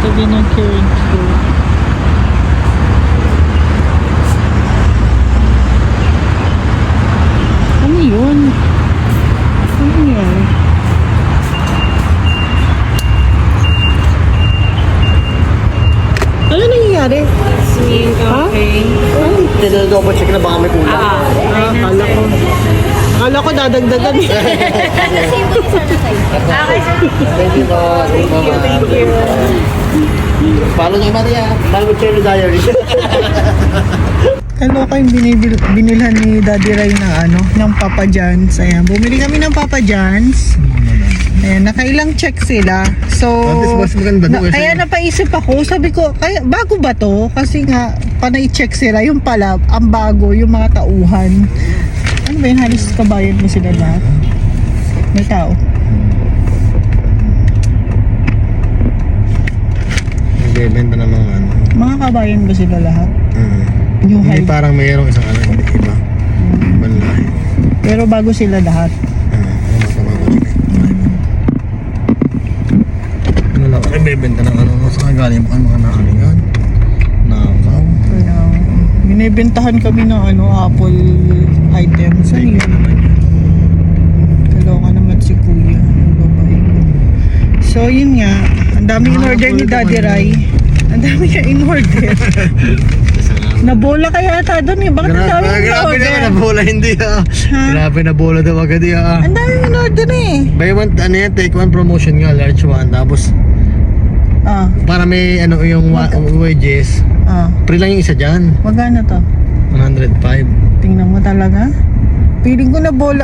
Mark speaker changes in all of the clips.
Speaker 1: Tabi ng current flow. Ano yun? Ano yun? Ano nangyayari?
Speaker 2: Okay.
Speaker 3: Double check na baka may kulang.
Speaker 1: Akala ko dadagdagan eh.
Speaker 3: Thank you po. Thank you. Follow niyo Maria. Follow Cherry Diary.
Speaker 1: Kaloka yung binilhan ni Daddy Ray ng Papa John's. Ayan, bumili kami ng Papa John's. Ayan, nakailang check sila. So,
Speaker 3: mas maganda doon kasi-
Speaker 1: kaya napaisip ako, sabi ko, kaya bago ba to? Kasi nga, panay check sila. Yung pala, ang bago, yung mga tauhan. Ano ba yun? Halos kabayan mo sila lahat? May tao.
Speaker 3: Nagbebenta ng mga ano.
Speaker 1: Mga kabayan ba sila lahat? New
Speaker 3: Hindi
Speaker 1: high.
Speaker 3: parang mayroong isang ano, hindi iba. Ibang lahi.
Speaker 1: Pero bago sila lahat.
Speaker 3: Ano lang, nagbebenta ng ano, saan galing mo mga nakalingan. Nakaw.
Speaker 1: Kaya, binibentahan kami ng Apple items. Ano yun? Kaloka naman si Kuya. Ang babae. So, yun nga. Ang dami in-order ni Daddy Ray. Ang dami niya in-order. Nabola kaya ata doon eh. Bakit ang dami
Speaker 3: Grabe naman
Speaker 1: in-order?
Speaker 3: na bola, hindi ah.
Speaker 1: Ha?
Speaker 3: Grabe na bola daw agad ah.
Speaker 1: Ang dami in-order eh.
Speaker 3: Buy one, ano yan, take one promotion nga, large one. Tapos,
Speaker 1: Ah,
Speaker 3: para may ano yung wages, free lang yung isa dyan.
Speaker 1: magkano to?
Speaker 3: 105.
Speaker 1: Tingnan mo talaga. Piling ko na bola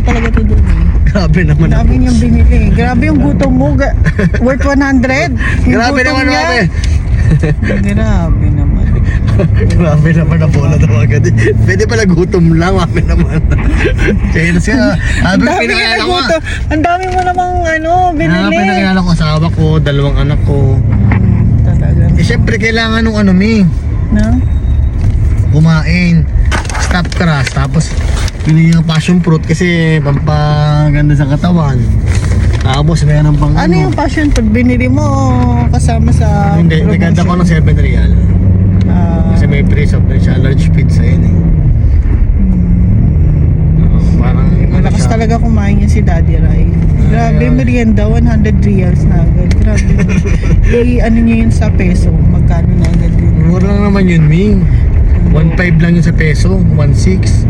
Speaker 1: talaga to doon eh.
Speaker 3: Grabe naman.
Speaker 1: Ang dami niyang binili. Grabe yung gutom mo. Worth 100. Yung
Speaker 3: Grabe
Speaker 1: gutom
Speaker 3: naman,
Speaker 1: niya.
Speaker 3: grabe.
Speaker 1: Grabe naman.
Speaker 3: Grabe naman na bola daw agad. Pwede pala gutom lang, grabe naman. Kaya siya,
Speaker 1: Ang
Speaker 3: sabi
Speaker 1: dami
Speaker 3: pinakilala
Speaker 1: ka
Speaker 3: ko.
Speaker 1: gutom. Ang dami mo namang binili.
Speaker 3: Pinakilala ko asawa ko, dalawang anak ko.
Speaker 1: Talaga.
Speaker 3: Eh syempre kailangan nung ano
Speaker 1: Na?
Speaker 3: kumain. Stop crush, tapos pili yung passion fruit kasi pampaganda sa katawan. Tapos meron pang
Speaker 1: Ano yung passion fruit binili mo kasama sa
Speaker 3: Hindi, naganda ko ng 7 real. Kasi may free soft drink siya, large pizza yun eh. Parang
Speaker 1: malakas
Speaker 3: siya.
Speaker 1: talaga kumain niya si Daddy Ray. Grabe, merienda, 100 reals na agad. Grabe. Ano niya yun sa peso? Magkano na agad din?
Speaker 3: Mura lang naman yun, Ming. 1.5 lang yun sa peso, 1.6.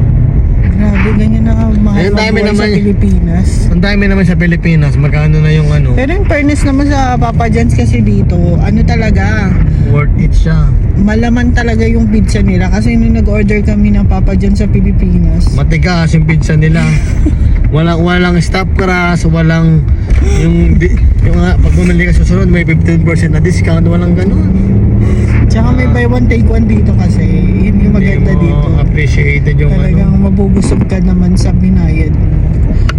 Speaker 1: Grabe, ganyan na mahal
Speaker 3: Ayun, dami
Speaker 1: mabuhay sa
Speaker 3: naman.
Speaker 1: Pilipinas.
Speaker 3: Ang dami naman sa Pilipinas, magkano na yung ano,
Speaker 1: Pero yung fairness naman sa Papa John's kasi dito, ano talaga,
Speaker 3: worth it siya.
Speaker 1: malaman talaga yung pizza nila. Kasi nung nag-order kami ng Papa John's sa Pilipinas,
Speaker 3: Matigas yung pizza nila. Walang stop crush, walang yung pag bumili ka susunod may 15% na discount, walang ganun.
Speaker 1: tsaka may buy one take one dito kasi, yun yung maganda
Speaker 3: Hindi mo
Speaker 1: dito.
Speaker 3: appreciated yung
Speaker 1: Talagang
Speaker 3: ano.
Speaker 1: mabubusog ka naman sa binayad mo.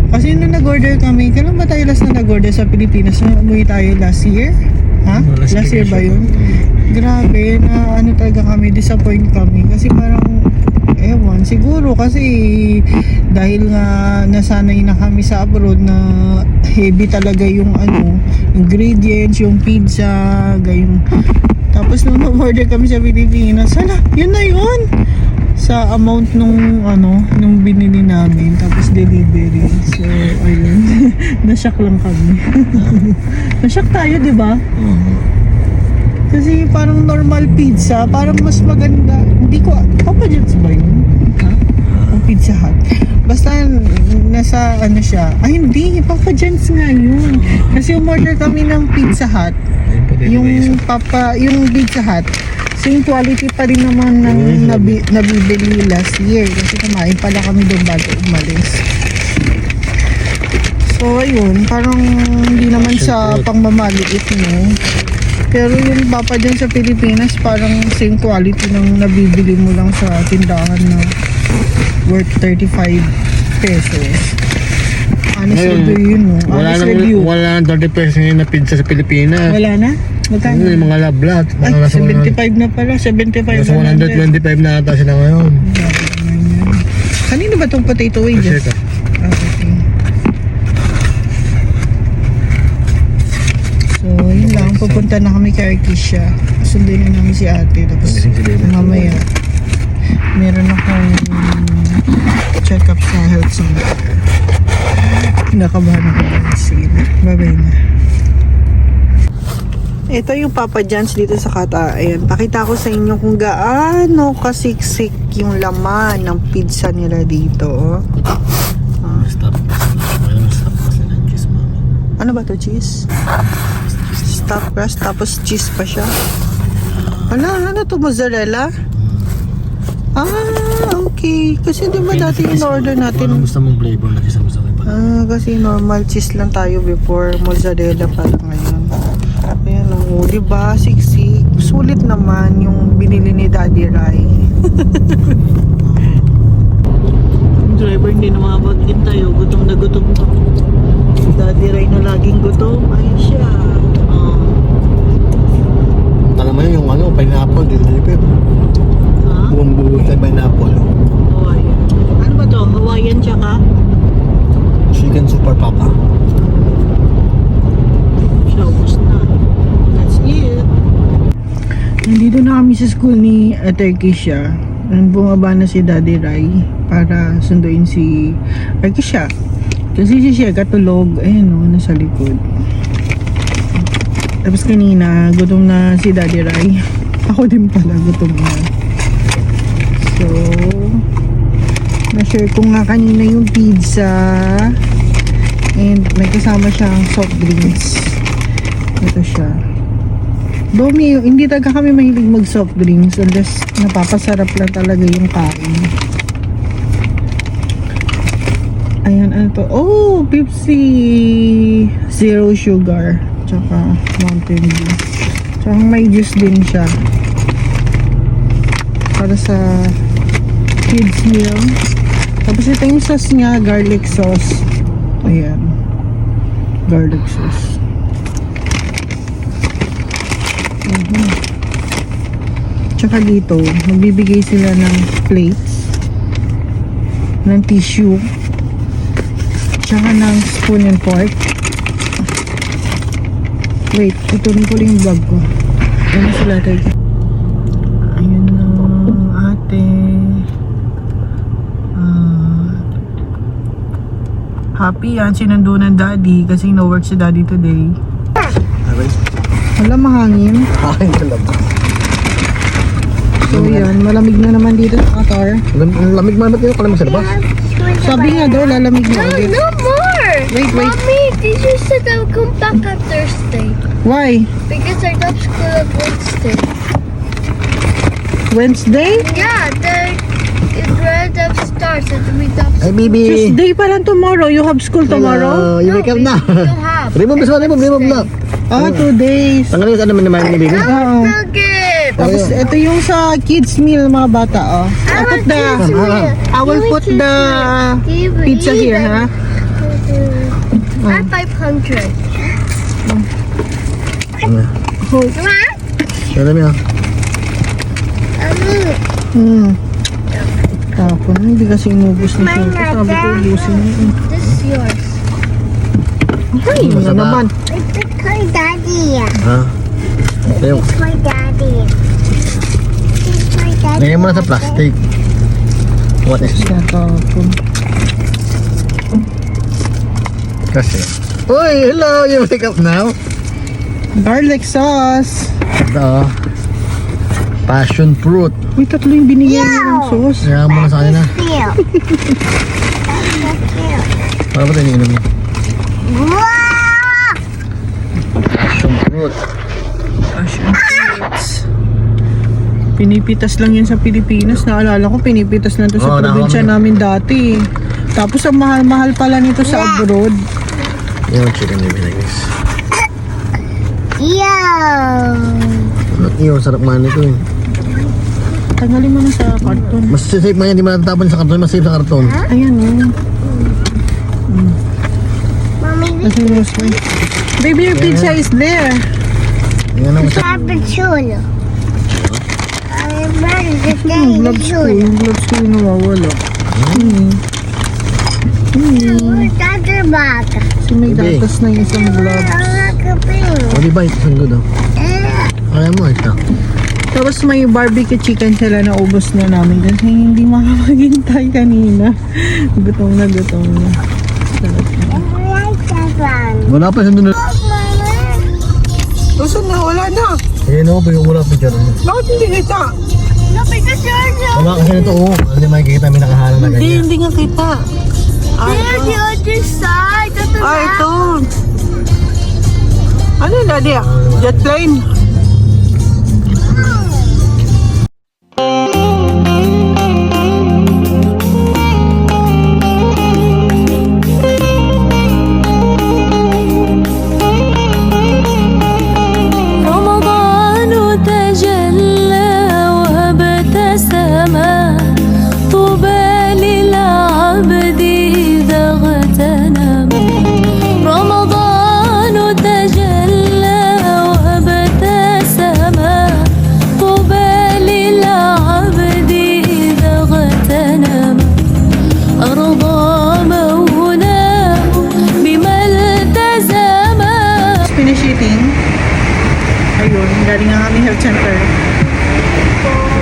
Speaker 1: Kasi nung nag-order kami, kailan ba tayo last na nag-order sa Pilipinas? Nung umuwi tayo last year? Ha? Last year ba yun? Grabe, na ano talaga kami, disappoint kami. Kasi parang, ewan, siguro kasi dahil nga nasanay na kami sa abroad na heavy talaga yung ingredients, yung pizza, gayong. Tapos nung nag-order kami sa Pilipinas, hala, yun na yun! Sa amount nung binili namin, tapos delivery. So, ayun. Nashock lang kami. Nashock tayo, di ba? Kasi parang normal pizza, parang mas maganda. Hindi ko, Papa John's ba yun? Ha? O Pizza Hut? Basta nasa siya. Ay hindi, Papa John's nga yun. Kasi umorder kami ng Pizza Hut. Yung Pizza Hut. Same quality pa rin naman ng nabibili last year. Kasi kumain pala kami doon bago umalis. So ayun, parang hindi naman siya pang mamaliit mo. Pero yung Papa dyan sa Pilipinas, parang same quality ng nabibili mo lang sa tindahan na worth 35 pesos. Honest review yun, no? Honest review.
Speaker 3: Wala nang 30 pesos ngayon na pizza sa Pilipinas.
Speaker 1: Wala na? Magkano?
Speaker 3: Yung mga lablat.
Speaker 1: Ay, 75 na pala. 75
Speaker 3: Nasa
Speaker 1: na
Speaker 3: 125 na ata sila ngayon.
Speaker 1: Kanino ba itong potato wedges?
Speaker 3: Kasi
Speaker 1: Okay. So, yun lang. Pupunta Punta na kami kay Arkisha. Sunduin na namin si ate. Tapos
Speaker 3: Pagising si Bebe.
Speaker 1: mamaya, meron akong check-up sa health center. Kinakabahan ako guys. Sige na. Bye-bye na. Ito yung Papa John's dito sa Kata. Ayan, pakita ko sa inyo kung gaano kasiksik yung laman ng pizza nila dito. Oh.
Speaker 3: Stop. Ayun, stop kasi ng cheese, mami.
Speaker 1: Ano ba to, cheese? Stuffed crust, tapos cheese pa siya. Ano to, mozzarella? Okay. Kasi di ba dati yung order
Speaker 3: Kung
Speaker 1: natin?
Speaker 3: anong gusto mong flavor na cheese ang gusto mo ipa.
Speaker 1: Kasi normal cheese lang tayo before, mozzarella pa lang ngayon. Ayan o, di ba? Siksik. Sulit naman yung binili ni Daddy Rai. Yung driver hindi na makapag-in tayo. Gutom na gutom to. Si Daddy Rai na laging gutom. Ayun siya.
Speaker 3: Alam mo yun, yung ano, pineapple, dilipid.
Speaker 1: Ha?
Speaker 3: Buong buo sa pineapple.
Speaker 1: Hawaiian. Ano ba to? Hawaiian tsaka?
Speaker 3: Chicken super papa.
Speaker 1: Ubus na. That's it. Nandito na kami sa school ni Arkisha. Bumaba na si Daddy Rai para sunduin si Arkisha. Kasi si Shea katulog. Ayan o, nasa likod. Tapos kanina, gutom na si Daddy Rai. Ako din pala, gutom na. So, na-share ko nga kanina yung pizza. And may kasama siyang soft drinks. Ito siya. Domi, hindi talaga kami mahilig mag soft drinks unless napapasarap lang talaga yung kain. Ayan, ano to? Oh, Pepsi Zero Sugar. Tsaka Mountain Dew. Tsaka may juice din siya. Para sa kids meal. Tapos ito yung sauce niya, garlic sauce. Ayan. Garlic sauce. Tsaka dito, magbibigay sila ng plates, ng tissue, tsaka ng spoon and fork. Wait, tutunin ko lang yung vlog ko. Ano sila tayo? Ayun na, ate. Happy yan, sinundo ng daddy kasi no work si daddy today.
Speaker 3: Okay.
Speaker 1: Wala mahangin.
Speaker 3: Kain ka lang.
Speaker 1: So yan, malamig na naman dito sa Qatar.
Speaker 3: Lamig man ba't yun? Kala mo sa labas?
Speaker 1: Sabi nga daw, lalamig na ulit.
Speaker 4: No more!
Speaker 1: Wait.
Speaker 4: Mommy, did you say that we'll come back on Thursday?
Speaker 1: Why?
Speaker 4: Because I got school on Wednesday.
Speaker 1: Wednesday?
Speaker 4: Yeah, the grade up starts and we got
Speaker 3: Ay, baby.
Speaker 1: Tuesday pa lang tomorrow. You have school tomorrow?
Speaker 3: You wake up na.
Speaker 4: you don't have.
Speaker 3: Remove na.
Speaker 1: 2 days.
Speaker 3: Tanggalin ka naman naman ni baby.
Speaker 1: Oo.
Speaker 4: So good!
Speaker 1: Tapos ito yung sa kids meal mga bata, oh. I will put the pizza here, ha?
Speaker 4: At 500.
Speaker 1: Hold.
Speaker 3: Show them yun.
Speaker 1: Tapos, hindi kasi inubos ni Shoko. Sabi ko, ubusin mo.
Speaker 4: This is yours.
Speaker 1: Ay, yun na
Speaker 3: Masama.
Speaker 1: naman.
Speaker 4: It's my daddy.
Speaker 3: Ha? Tayo.
Speaker 4: It's my daddy. It's my daddy.
Speaker 3: Lagyan mo na sa plastic. What is
Speaker 1: Kaya tapon.
Speaker 3: Kasi. Uy, hello! You wake up now?
Speaker 1: Garlic sauce.
Speaker 3: Ito. Passion fruit.
Speaker 1: May tatlo yung binigyan niya ng sauce.
Speaker 3: Kaya mo na sa akin na.
Speaker 4: Feel.
Speaker 3: Para ba tayo iniinom niya?
Speaker 4: Wow!
Speaker 3: Passion fruit.
Speaker 1: Passion fruits. Pinipitas lang yan sa Pilipinas. Naalala ko, pinipitas lang to sa
Speaker 3: Oo,
Speaker 1: probinsya
Speaker 3: nakakami.
Speaker 1: namin dati. Tapos ang mahal-mahal pala nito sa abroad.
Speaker 3: Yung chicken ni Binagis. Yung sarap man ito eh.
Speaker 1: Tanggalin mo na sa karton.
Speaker 3: Mas safe man yan, di man natatapon sa karton. Mas safe sa karton.
Speaker 1: Ayan o.
Speaker 4: Mommy, we
Speaker 1: Kasi rosemary. Baby, your pizza is there.
Speaker 3: Yan ang masarap.
Speaker 4: have a chulo. I'm ready to
Speaker 1: Yung
Speaker 4: get the
Speaker 1: gloves ko.
Speaker 4: chulo.
Speaker 1: Yung gloves ko yung nawawala.
Speaker 4: That's your bag.
Speaker 1: Kasi may
Speaker 3: Baby.
Speaker 1: gatas na yung isang gloves.
Speaker 4: I like a pink.
Speaker 3: O di ba, ito good oh. Kaya mo ito.
Speaker 1: Tapos may barbecue chicken sila na ubos na namin kasi hindi makapaghintay kanina. Gutom na gutom na.
Speaker 3: Wala pa siya doon.
Speaker 1: Gusto na, wala na.
Speaker 3: Ayan o, wala picture mo.
Speaker 1: Bakit hindi kita?
Speaker 3: Wala kasi nito oh. Hindi makikita may nakahalang na ganyan.
Speaker 1: Hindi nga kita.
Speaker 4: There's the other side. That's the
Speaker 1: Ito. Ano yun, Daddy? Jet plane.
Speaker 2: رمضان تجلى وابتسم طوبى للعبد إذا اغتنم رمضان تجلى وابتسم طوبى للعبد إذا اغتنم أرضى مولاه بما التزم.
Speaker 1: Finish eating. Ayun, galing nga kami health center.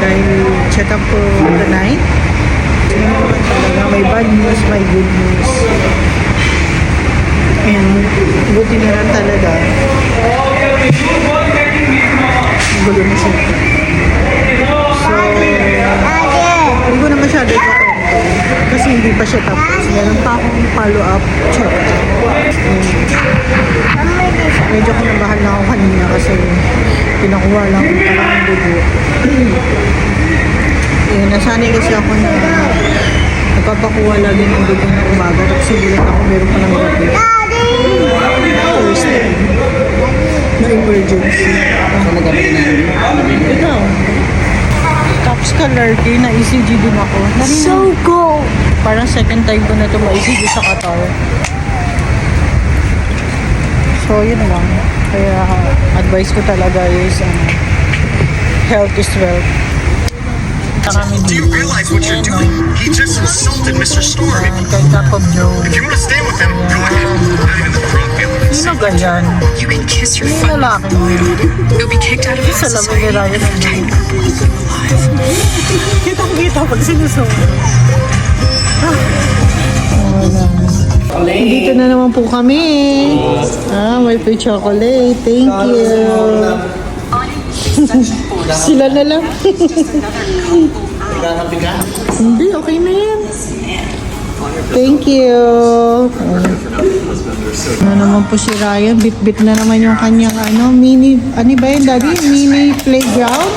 Speaker 1: Dahil check up ko the night. Talaga may bad news, may good news. And buti na lang talaga. Gulo na siya. So, hindi ko na masyado ikakwento. Kasi hindi pa siya tapos. Meron pa akong follow-up check up. Medyo kinabahan na ako kanina kasi pinakuha lang ko parang ang dugo. Nasanay kasi ako na nagpapakuha lagi ng dugo ng umaga tapos sigulat ako meron pa ng gabi. Thursday. Na emergency. Ikaw. Tapos ka-lurky, na ECG din ako. So cool! Parang second time ko na ito ma-ECG sa Qatar. So, yun lang. Kaya, advice ko talaga is, health is wealth.
Speaker 5: Do you realize what you're doing? He just insulted Mr. Storm.
Speaker 1: Kay Cup of Joe.
Speaker 5: If you want to stay with him, go ahead. Not even the drug dealer.
Speaker 1: Sino ganyan?
Speaker 6: You can kiss your
Speaker 1: Sino
Speaker 6: fun.
Speaker 1: lalaki mo?
Speaker 6: You'll be kicked out of
Speaker 1: Sa
Speaker 6: this
Speaker 1: lamang
Speaker 6: society.
Speaker 1: nila yun. Kitang-kita pag sinusunod. Dito na naman po kami. May free chocolate. Thank you. Sila na lang. Hindi, okay na yan. Thank you. Ano naman po si Ryan, bit-bit na naman yung kanyang mini, ano ba yun, Daddy? Mini playground?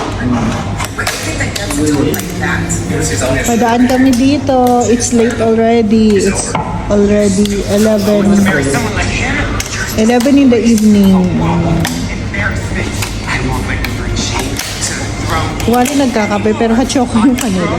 Speaker 1: Padaan kami dito. It's late already. It's already 11 in the evening. Wala nagkakape pero hachoko yung kanila.